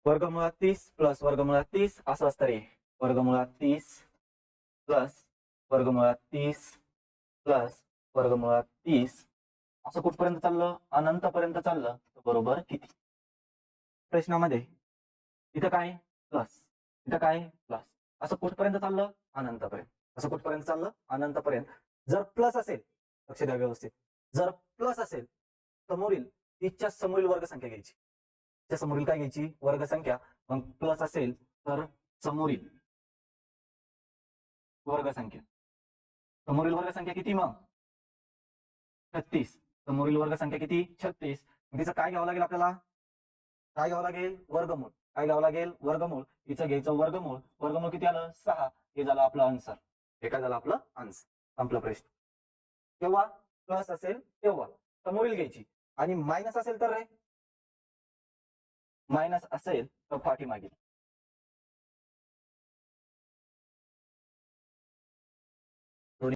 वर्गमुळात 30 प्लस वर्गमुळात 30 असं असतं रे. वर्गमुळात 30 प्लस वर्गमुळात 30 प्लस वर्गमुळात 30 असं कुठपर्यंत चाललं? अनंतपर्यंत चाललं. बरोबर किती? प्रश्नामध्ये इथं काय प्लस, इथं काय प्लस, असं कुठपर्यंत चाललं? अनंतपर्यंत. असं कुठपर्यंत चाललं? अनंतपर्यंत. जर प्लस असेल, लक्ष द्या व्यवस्थित, जर प्लस असेल समोरील 30च्या समोरील वर्गसंख्या घ्यायची. त्या समोरील काय घ्यायची? वर्गसंख्या. मग प्लस असेल तर समोरील वर्गसंख्या. समोरील वर्गसंख्या किती मग? 36. समोरील वर्गसंख्या किती? 36. तिचं काय घ्यावं लागेल आपल्याला? काय घ्यावं लागेल? वर्गमूळ. काय घ्यावं लागेल? वर्गमूळ. तिचं घ्यायचं वर्गमूळ. वर्गमूळ किती आलं? 6. हे झालं आपलं आन्सर. हे काय झालं आपलं आन्सर. संपला प्रश्न. तेव्हा प्लस असेल तेव्हा समोरील घ्यायची, आणि मायनस असेल तर रे, मायनस असेल तर पाठीमागे.